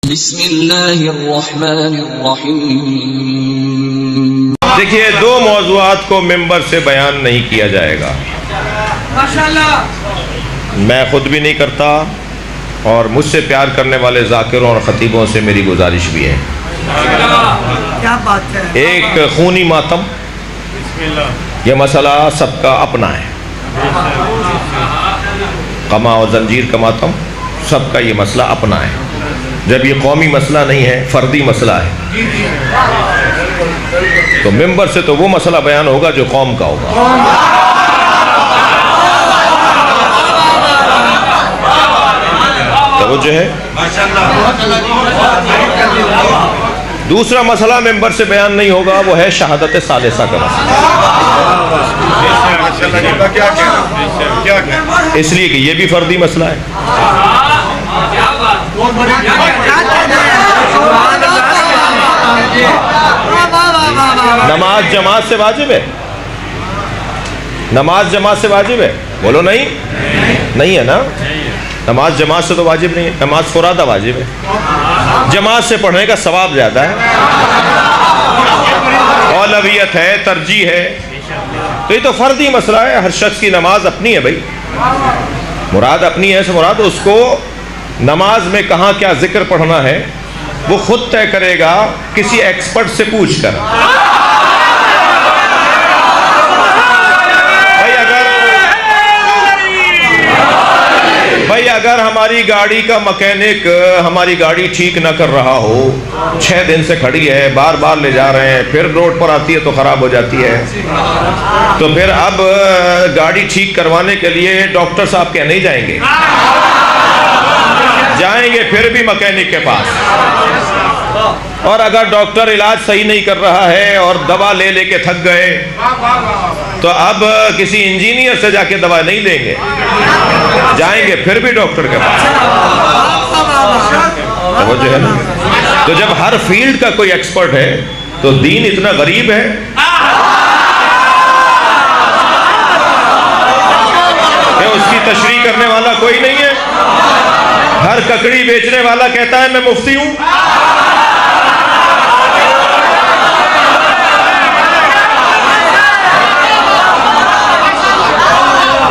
बिस्मिल्लाहिर्रहमानिर्रहीम। देखिए, दो मौज़ूआत को मेंबर से बयान नहीं किया जाएगा। माशाअल्लाह। मैं खुद भी नहीं करता और मुझसे प्यार करने वाले ज़ाकिरों और ख़तीबों से मेरी गुजारिश भी है। क्या बात है। एक खूनी मातम, यह मसला सबका अपना है। कमा और जंजीर का मातम, सबका ये मसला अपना है। जब ये कौमी मसला नहीं है, फर्दी मसला है, तो मेंबर से तो वो मसला बयान होगा जो कौम का होगा। तो वो जो है, दूसरा मसला मेंबर से बयान नहीं होगा, वो है शहादत सालिसा का मसला। इसलिए कि ये भी फर्दी मसला है। नमाज जमात से वाजिब है? नमाज जमात से वाजिब है? बोलो नहीं, नहीं है ना। नमाज जमात से तो वाजिब नहीं है, नमाज फुरादा वाजिब है। जमात से पढ़ने का सवाब ज़्यादा है, औलवियत है, तरजीह है। तो ये तो फर्दी मसला है। हर शख्स की नमाज अपनी है भाई, मुराद अपनी है। मुराद उसको नमाज में कहाँ क्या जिक्र पढ़ना है वो खुद तय करेगा, किसी एक्सपर्ट से पूछकर। भाई अगर हमारी गाड़ी का मैकेनिक हमारी गाड़ी ठीक ना कर रहा हो, 6 दिन से खड़ी है, बार बार ले जा रहे हैं, फिर रोड पर आती है तो खराब हो जाती है, तो फिर अब गाड़ी ठीक करवाने के लिए डॉक्टर साहब के नहीं जाएंगे, जाएंगे फिर भी मैकेनिक के पास। और अगर डॉक्टर इलाज सही नहीं कर रहा है और दवा ले लेके थक गए, तो अब किसी इंजीनियर से जाके दवा नहीं लेंगे, जाएंगे फिर भी डॉक्टर के पास। तो वो जो है ना, तो जब हर फील्ड का कोई एक्सपर्ट है तो दीन इतना गरीब है कि उसकी तशरीह करने वाला कोई नहीं है। हर ककड़ी बेचने वाला कहता है मैं मुफ्ती हूं।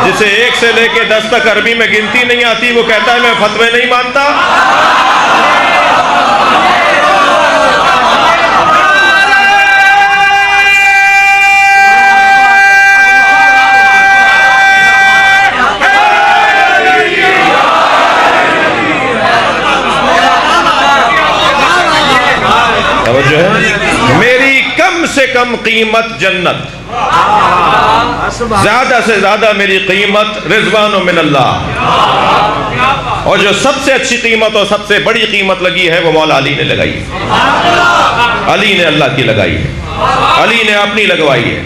जिसे 1 से लेके 10 तक अरबी में गिनती नहीं आती, वो कहता है मैं फतवे नहीं मानता। जो है, मेरी कम से कम कीमत जन्नत, ज्यादा से ज्यादा मेरी कीमत रिजवान मिनल्लाह, और जो सबसे अच्छी कीमत और सबसे बड़ी कीमत लगी है वो मौला अली ने लगाई है। अली ने अल्लाह की लगाई है, अली ने अपनी लगवाई है,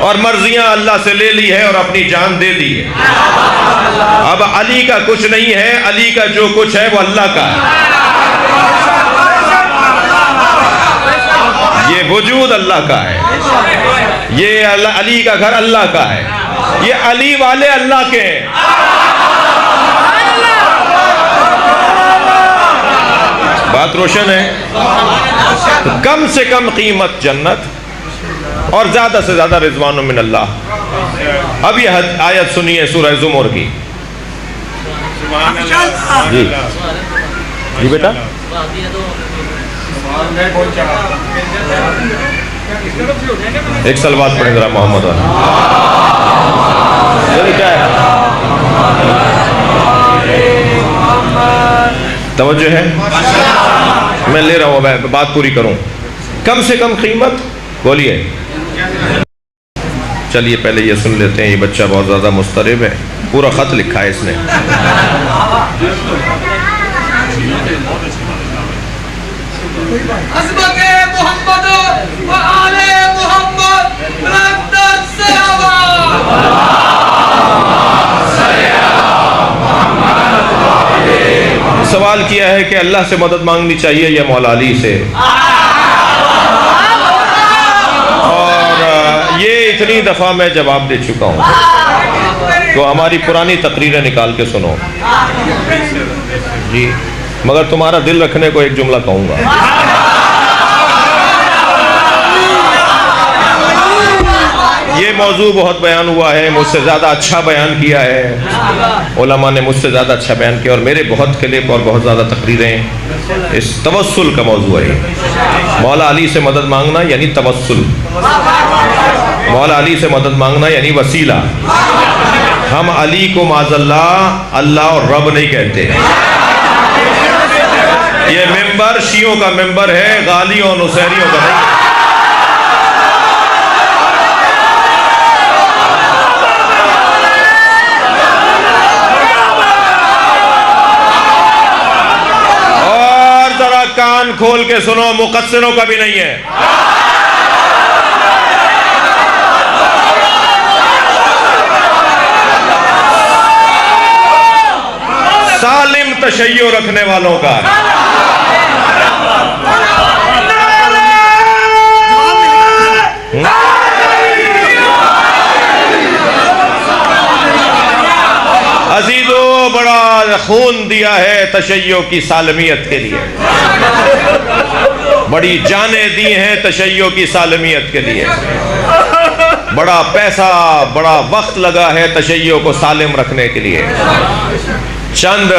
और मर्जियां अल्लाह से ले ली है और अपनी जान दे दी है। अब अली का कुछ नहीं है, अली का जो कुछ है वो अल्लाह का है। ये वजूद अल्लाह का है, ये अली का घर अल्लाह का है, ये अली वाले अल्लाह के हैं। बात रोशन है। तो कम से कम कीमत जन्नत और ज्यादा से ज्यादा रिजवान मिनल्लाह। अब ये आयत सुनिए सूरह ज़ुमर की। जी जी बेटा, एक सलवात पढ़े जरा मोहम्मद वाला। क्या है? तवज्जो है, मैं ले रहा हूँ, मैं बात पूरी करूँ। कम से कम कीमत बोलिए। चलिए पहले ये सुन लेते हैं। ये बच्चा बहुत ज़्यादा मुस्तरिब है, पूरा ख़त लिखा है इसने। सवाल किया है कि अल्लाह से मदद मांगनी चाहिए या मौला अली से, और ये इतनी दफ़ा मैं जवाब दे चुका हूँ। तो हमारी पुरानी तकरीरें निकाल के सुनो जी। मगर तुम्हारा दिल रखने को एक जुमला कहूँगा। ये मौजू बहुत बयान हुआ है, मुझसे ज़्यादा अच्छा बयान किया है उलमा ने, मुझसे ज़्यादा अच्छा बयान किया, और मेरे बहुत क्लिप और बहुत ज़्यादा तकरीरें इस तवस्सुल का मौजू है। मौला अली से मदद मांगना यानी तवस्सुल, मौला अली से मदद मांगना यानी वसीला। हम अली को माज़ल्ला अल्लाह और रब नहीं कहते। ये मिंबर शियों का मिंबर है, गालियों और नुसैरियों का नहीं। कान खोल के सुनो, मुकस्सिरों का भी नहीं है। सालिम तशय्यो रखने वालों का। अजीजों, बड़ा खून दिया है तशय्यो की सालमियत के लिए, बड़ी जानें दी हैं तशय्यो की सालमियत के लिए, बड़ा पैसा बड़ा वक्त लगा है तशय्यो को सालिम रखने के लिए। चंद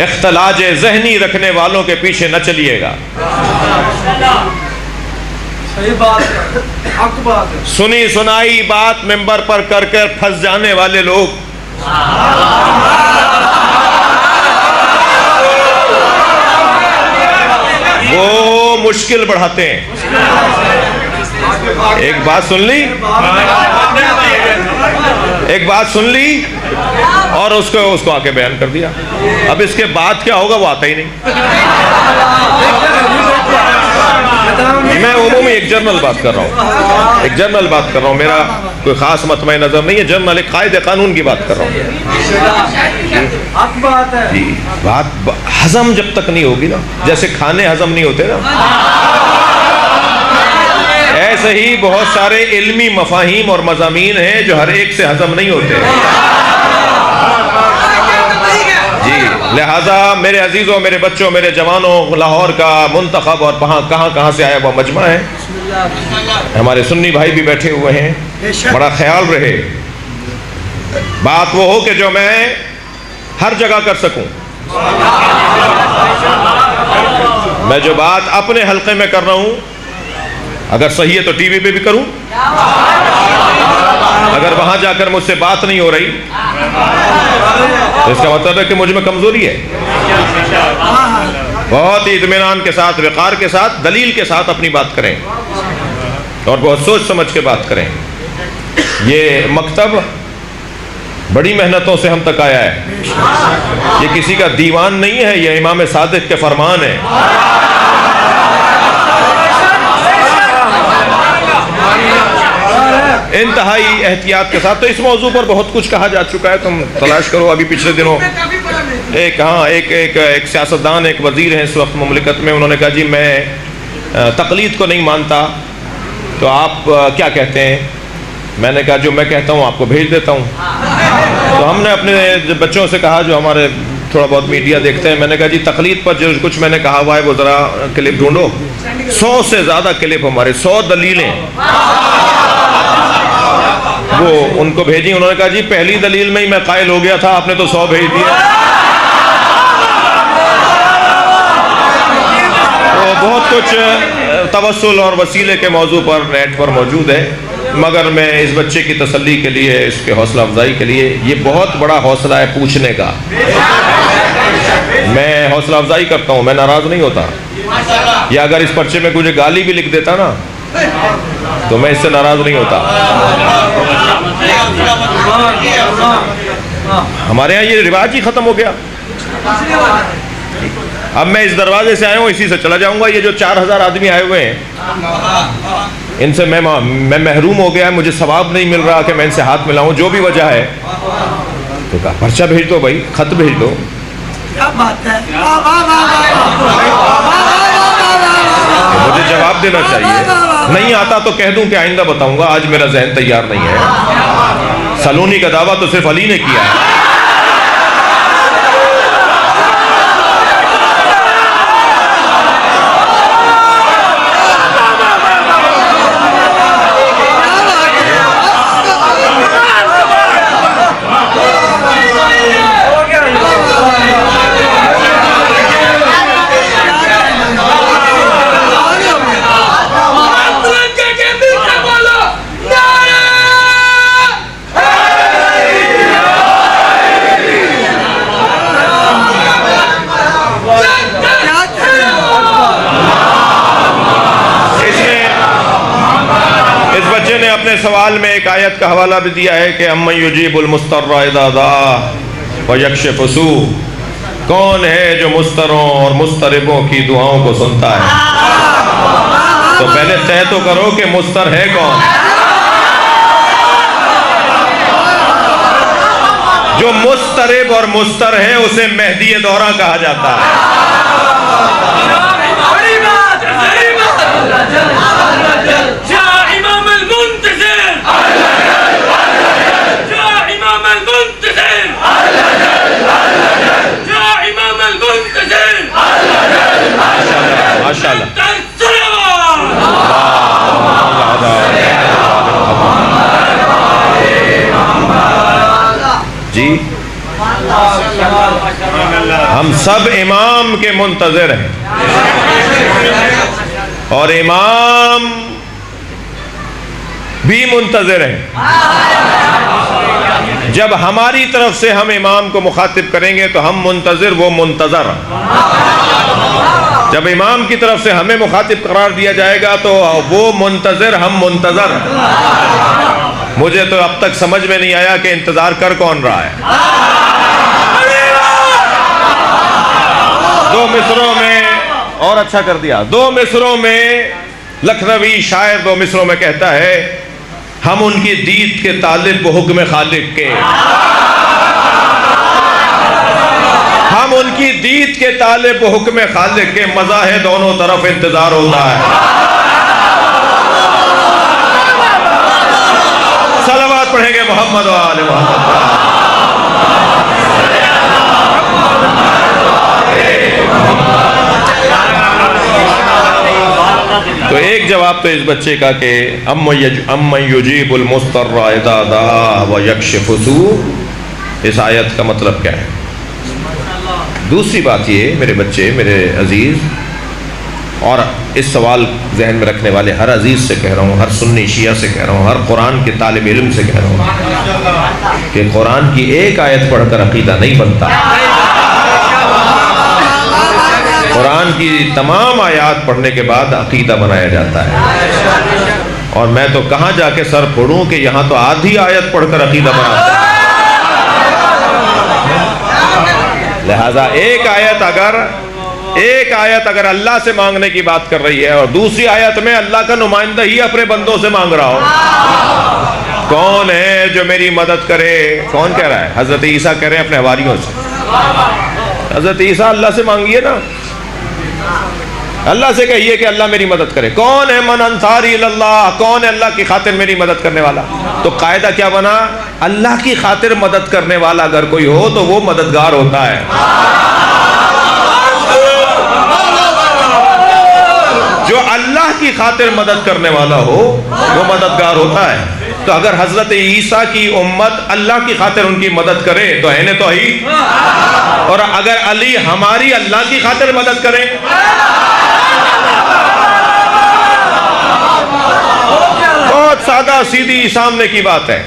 इख्तलाज ज़हनी रखने वालों के पीछे न चलिएगा। सही बात है, हक बात है। सुनी सुनाई बात मिंबर पर कर कर फंस जाने वाले लोग वो मुश्किल बढ़ाते हैं। एक बात सुन ली, एक बात सुन ली और उसको आके बयान कर दिया। अब इसके बाद क्या होगा वो आता ही नहीं। मैं उमूमी एक जनरल बात कर रहा हूँ, एक जनरल बात कर रहा हूँ, मेरा कोई खास मतमय नजर नहीं है, जनरल एक कायदे कानून की बात कर रहा हूँ। बात है जी, बात हजम जब तक नहीं होगी ना, जैसे खाने हजम नहीं होते ना, ऐसे ही बहुत सारे इल्मी मफाहीम और मज़ामीन हैं जो हर एक से हजम नहीं होते। जी, लिहाजा मेरे अजीज़ों, मेरे बच्चों, मेरे जवानों, लाहौर का मुंतखब और कहाँ से आया हुआ मजमा है, हमारे सुन्नी भाई भी बैठे हुए हैं, बड़ा ख्याल रहे बात वो हो कि जो मैं हर जगह कर सकूं। मैं जो बात अपने हल्के में कर रहा हूं, अगर सही है तो टीवी पे भी करूं, अगर वहां जाकर मुझसे बात नहीं हो रही तो इसका मतलब है कि मुझ में कमजोरी है। बहुत ही इत्मीनान के साथ, वक़ार के साथ, दलील के साथ अपनी बात करें और बहुत सोच समझ के बात करें। ये मकतब बड़ी मेहनतों से हम तक आया है, ये किसी का दीवान नहीं है, ये इमाम सादिक के फरमान है। इंतहाई एहतियात के साथ। तो इस मौजू पर बहुत कुछ कहा जा चुका है, तुम तलाश करो। अभी पिछले दिनों एक सियासतदान, एक वजीर हैं इस वक्त मुमलिकत में, उन्होंने कहा जी मैं तकलीद को नहीं मानता, तो आप क्या कहते हैं? मैंने कहा जो मैं कहता हूँ आपको भेज देता हूँ। तो हमने अपने बच्चों से कहा जो हमारे थोड़ा बहुत मीडिया देखते हैं, मैंने कहा जी तकलीद पर जो कुछ मैंने कहा हुआ है वो ज़रा क्लिप ढूंढो। 100 से ज़्यादा क्लिप, हमारे 100 दलीलें वो उनको भेजी। उन्होंने कहा जी पहली दलील में ही मैं कायल हो गया था, आपने तो 100 भेज दिया। तो बहुत कुछ तवस्सुल और वसीले के मौजू पर नेट पर मौजूद है, मगर मैं इस बच्चे की तसल्ली के लिए, इसके हौसला अफजाई के लिए, ये बहुत बड़ा हौसला है पूछने का, मैं हौसला अफजाई करता हूँ, मैं नाराज़ नहीं होता। या अगर इस पर्चे में मुझे गाली भी लिख देता ना तो मैं इससे नाराज़ नहीं होता। हमारे यहाँ ये रिवाज ही ख़त्म हो गया। अब मैं इस दरवाजे से आया हूँ, इसी से चला जाऊँगा। ये जो 4000 आदमी आए हुए हैं, इनसे मैं महरूम हो गया, मुझे सवाब नहीं मिल रहा कि मैं इनसे हाथ मिलाऊँ, जो भी वजह है। तो कहा पर्चा भेज दो भाई, खत भेज दो। क्या बात है, मुझे जवाब देना चाहिए। नहीं आता तो कह दूं कि आइंदा बताऊंगा, आज मेरा जहन तैयार नहीं है। सलोनी का दावा तो सिर्फ अली ने किया है। सवाल में एक आयत का हवाला भी दिया है कि अम्मन युजीबुल मुस्तर्रा इज़ा दआ व यक्शिफु सू, कौन है जो मुस्तरों और मुस्तरिबों की दुआओं को सुनता है। तो पहले तय तो करो कि मुस्तर है कौन। जो मुस्तरिब और मुस्तर है उसे मेहदी दौरा कहा जाता है। जी हम सब इमाम के मुंतज़िर हैं और इमाम भी मुंतज़िर हैं। जब हमारी तरफ से हम इमाम को मुखातिब करेंगे तो हम मुंतज़िर, वो मुंतज़र। जब इमाम की तरफ से हमें मुखातिब करार दिया जाएगा तो वो मुंतज़िर, हम मुंतज़र। मुझे तो अब तक समझ में नहीं आया कि इंतजार कर कौन रहा है। दो मिसरों में और अच्छा कर दिया, दो मिसरों में लखनवी शायर दो मिसरों में कहता है, हम उनकी दीद के तालिब हुक्म खालिक के, हम उनकी दीद के तालिब हुक्म खालिक के, मजा है दोनों तरफ इंतजार होता है। सलावत पढ़ेंगे मोहम्मद व आले मोहम्मद। तो एक जवाब तो इस बच्चे का कि अम्मन युजीबुल मुस्तर्रा इज़ा दआ व यक्शिफु सू, इस आयत का मतलब क्या है। दूसरी बात ये मेरे बच्चे, मेरे अजीज, और इस सवाल जहन में रखने वाले हर अजीज से कह रहा हूँ, हर सुन्नी शिया से कह रहा हूँ, हर कुरान के तालिब इल्म से कह रहा हूँ कि कुरान की एक आयत पढ़कर अकीदा नहीं बनता। कुरान की तमाम आयात पढ़ने के बाद अकीदा बनाया जाता है। और मैं तो कहाँ जाके सर फोड़ूं कि यहाँ तो आधी आयत पढ़कर अकीदा बनाता है। लिहाजा एक आयत अगर अल्लाह से मांगने की बात कर रही है और दूसरी आयत में अल्लाह का नुमाइंदा ही अपने बंदों से मांग रहा हो, कौन है जो मेरी मदद करे। कौन कह रहा है? हजरत ईसा कह रहे हैं अपने हवारियों से। हजरत ईसा अल्लाह से मांगिए ना, अल्लाह से कहिए कि अल्लाह मेरी मदद करे। कौन है मन अंसारी इल्लल्लाह, कौन है अल्लाह की खातिर मेरी मदद करने वाला। तो कायदा क्या बना? अल्लाह की खातिर मदद करने वाला अगर कोई हो तो वो मददगार होता है। जो अल्लाह की खातिर मदद करने वाला हो वो मददगार होता है। तो अगर हजरत ईसा की उम्मत अल्लाह की खातिर उनकी मदद करे तो है ने तो ही, और अगर अली हमारी अल्लाह की खातिर मदद करे बहुत सादा सीधी सामने की बात है।